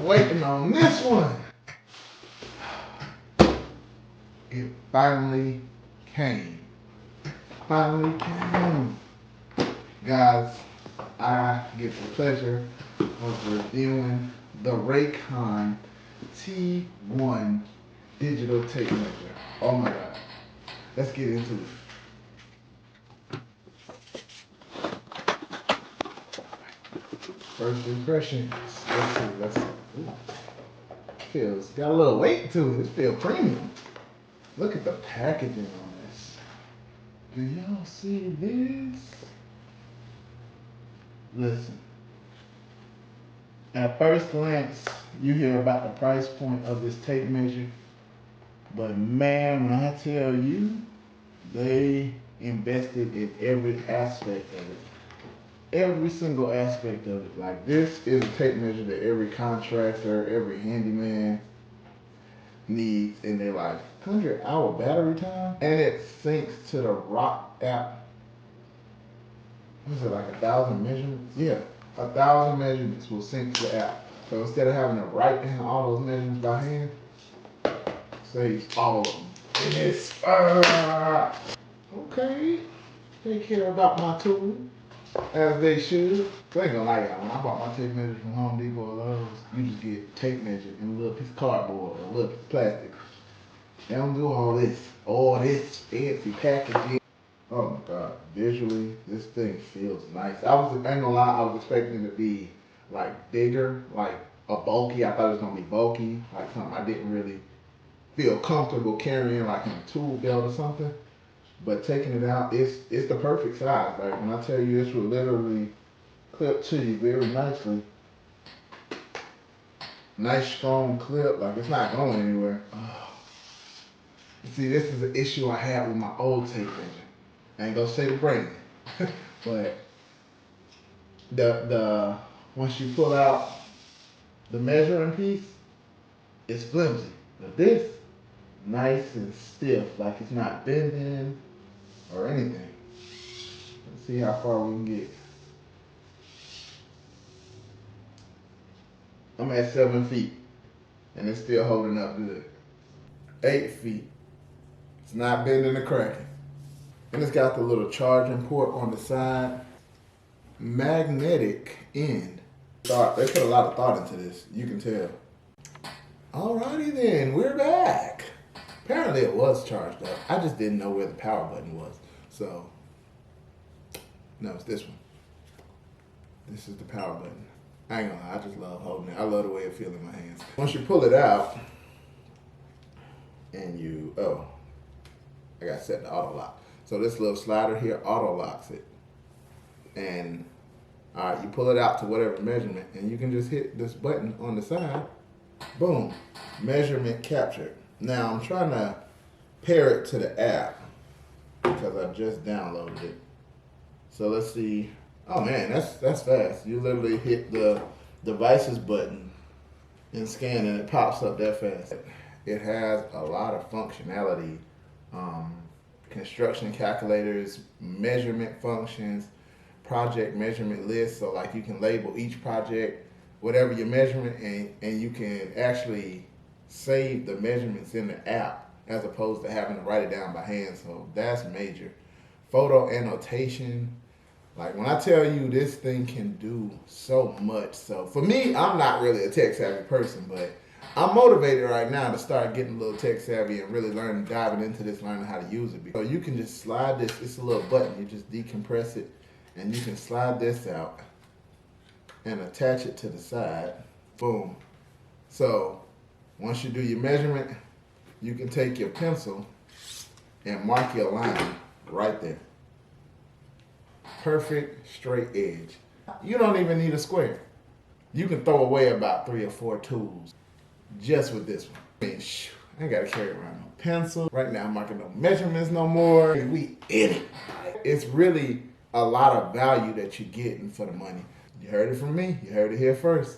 waiting on this one. It finally came. Guys, I get the pleasure of reviewing the REEKÖN T1 digital tape measure. Oh my God. Let's get into it. First impressions. Let's see. Ooh. Feels got a little weight to it. It feels premium. Look at the packaging on this. Do y'all see this? Listen. At first glance, you hear about the price point of this tape measure. But man, when I tell you, they invested in every aspect of it. Every single aspect of it. Like, this is a tape measure that every contractor, every handyman needs in their life. 100-hour battery time, and it syncs to the Rock app. What is it, like 1,000 measurements? Yeah, 1,000 measurements will sync to the app. So instead of having to write down all those measurements by hand, saves all of them. And it's okay. Take care about my tool. As they should. So I ain't gonna lie, y'all. When I bought my tape measure from Home Depot or Lowe's, you just get tape measure and a little piece of cardboard or a little piece of plastic. They don't do all this fancy packaging. Oh my God, visually, this thing feels nice. I ain't gonna lie, I was expecting it to be like bigger, like a bulky. I thought it was gonna be bulky, like something I didn't really feel comfortable carrying, like in a tool belt or something. But taking it out, it's the perfect size. Like, when I tell you, this will literally clip to you very nicely. Nice strong clip, like it's not going anywhere. Oh. See, this is an issue I had with my old tape measure. I ain't gonna say the brand, but the once you pull out the measuring piece, it's flimsy. But this, nice and stiff, like it's not bending or anything. Let's see how far we can get. I'm at 7 feet, and it's still holding up good. 8 feet. It's not bending or cracking. And it's got the little charging port on the side. Magnetic end. They put a lot of thought into this, you can tell. Alrighty then, we're back. Apparently it was charged up. I just didn't know where the power button was. So, no, it's this one. This is the power button. I ain't gonna lie, I just love holding it. I love the way it feels in my hands. Once you pull it out, and I got set to auto lock. So this little slider here auto locks it. And, all right, you pull it out to whatever measurement, and you can just hit this button on the side. Boom, measurement captured. Now I'm trying to pair it to the app because I just downloaded it. So let's see. Oh man, that's fast. You literally hit the devices button and scan, and it pops up that fast. It has a lot of functionality. Construction calculators, measurement functions, project measurement lists. So like you can label each project, whatever your measurement, and you can actually save the measurements in the app as opposed to having to write it down by hand. So that's major. Photo annotation. Like, when I tell you this thing can do so much. So for me, I'm not really a tech savvy person, but I'm motivated right now to start getting a little tech savvy and really diving into this, learning how to use it. So you can just slide this, it's a little button, you just decompress it, and you can slide this out and attach it to the side. Boom. So once you do your measurement, you can take your pencil and mark your line right there. Perfect straight edge. You don't even need a square. You can throw away about 3 or 4 tools just with this one. I mean, I ain't gotta carry around no pencil. Right now I'm marking no measurements no more. We in it. It's really a lot of value that you're getting for the money. You heard it from me. You heard it here first.